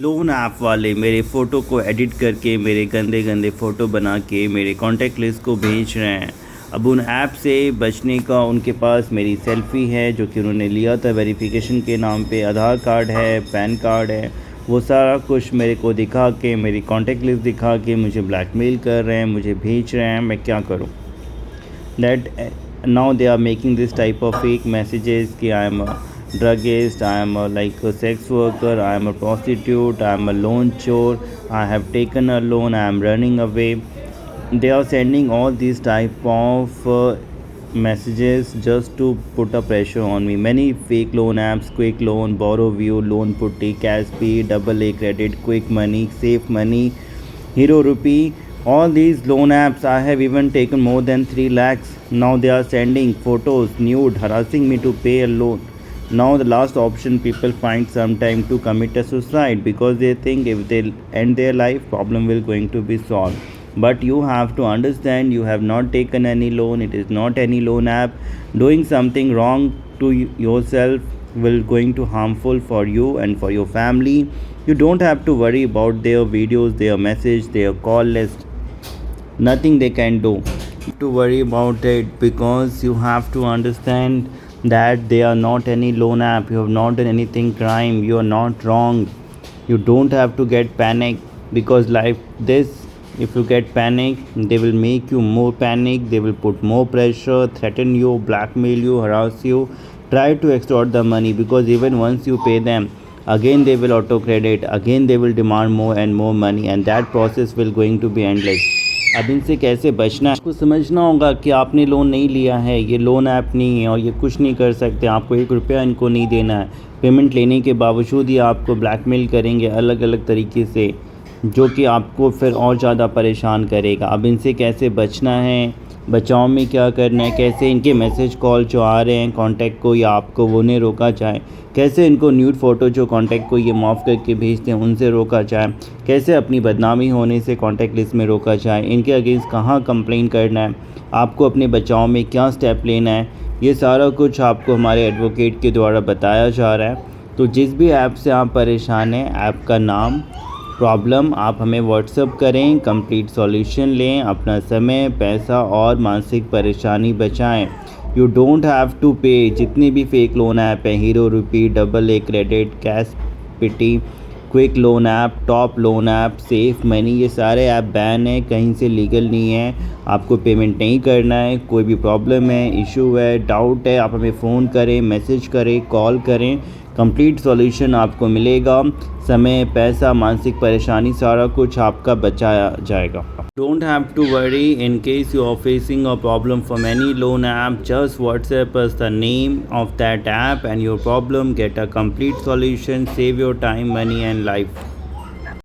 Loan app वाले मेरे photo को एडिट करके मेरे गंदे गंदे फ़ोटो बना के मेरे कॉन्टैक्ट लिस्ट को भेज रहे हैं। अब उन ऐप से बचने का उनके पास मेरी सेल्फ़ी है जो कि उन्होंने लिया था वेरिफिकेशन के नाम पे, आधार कार्ड है, पैन कार्ड है, वो सारा कुछ मेरे को दिखा के, मेरी कॉन्टैक्ट लिस्ट दिखा के मुझे ब्लैकमेल कर रहे हैं, मुझे भेज रहे हैं। मैं क्या करूं? That now they are making this type of fake messages कि I am druggist, I am like a sex worker, I am a prostitute, I am a loan chore, I have taken a loan, I am running away. They are sending all these type of messages just to put a pressure on me. Many fake loan apps, quick loan, borrow view, loan putty, cash pay, double A credit, quick money, safe money, HeroRupee, all these loan apps. I have even taken more than 3 lakhs. Now they are sending photos nude, harassing me to pay a loan. Now the last option people find some time to commit a suicide because they think if they end their life, problem will going to be solved. But you have to understand, you have not taken any loan. It is not any loan app. Doing something wrong to yourself will going to harmful for you and for your family. You don't have to worry about their videos, their message, their call list. Nothing they can do to worry about it, because you have to understand that they are not any loan app. You have not done anything crime, you are not wrong. You don't have to get panic, because like this, if you get panic, they will make you more panic. They will put more pressure, threaten you, blackmail you, harass you, try to extort the money, because even once you pay them, again they will auto credit, again they will demand more and more money, and that process will going to be endless. अब इनसे कैसे बचना है, आपको समझना होगा कि आपने लोन नहीं लिया है, ये लोन ऐप नहीं है और ये कुछ नहीं कर सकते। आपको 1 रुपया इनको नहीं देना है। पेमेंट लेने के बावजूद ये आपको ब्लैकमेल करेंगे अलग अलग तरीके से, जो कि आपको फिर और ज़्यादा परेशान करेगा। अब इनसे कैसे बचना है, बचाव में क्या करना है, कैसे इनके मैसेज कॉल जो आ रहे हैं कॉन्टैक्ट को या आपको, वो उन्हें रोका जाए, कैसे इनको न्यूड फ़ोटो जो कॉन्टैक्ट को ये माफ़ करके भेजते हैं उनसे रोका जाए, कैसे अपनी बदनामी होने से कॉन्टैक्ट लिस्ट में रोका जाए, इनके अगेंस्ट कहाँ कंप्लेन करना है, आपको अपने बचाव में क्या स्टेप लेना है, ये सारा कुछ आपको हमारे एडवोकेट के द्वारा बताया जा रहा है। तो जिस भी ऐप से आप परेशान हैं, ऐप का नाम, प्रॉब्लम, आप हमें व्हाट्सअप करें, कंप्लीट सॉल्यूशन लें, अपना समय, पैसा और मानसिक परेशानी बचाएं। You don't have to pay. जितने भी फेक लोन ऐप हैं, HeroRupee, double A credit, cash पिटी, quick loan app, top loan app, safe money, ये सारे ऐप बैन है, कहीं से लीगल नहीं है। आपको पेमेंट नहीं करना है। कोई भी प्रॉब्लम है, इशू है, डाउट है, आप हमें फ़ोन करें, मैसेज करें, कॉल करें, कंप्लीट सॉल्यूशन आपको मिलेगा। समय, पैसा, मानसिक परेशानी, सारा कुछ आपका बचाया जाएगा। Don't have to worry. In case you are facing a problem from any loan app, just WhatsApp us the name of that app and your problem, get a complete solution, save your time, money and life.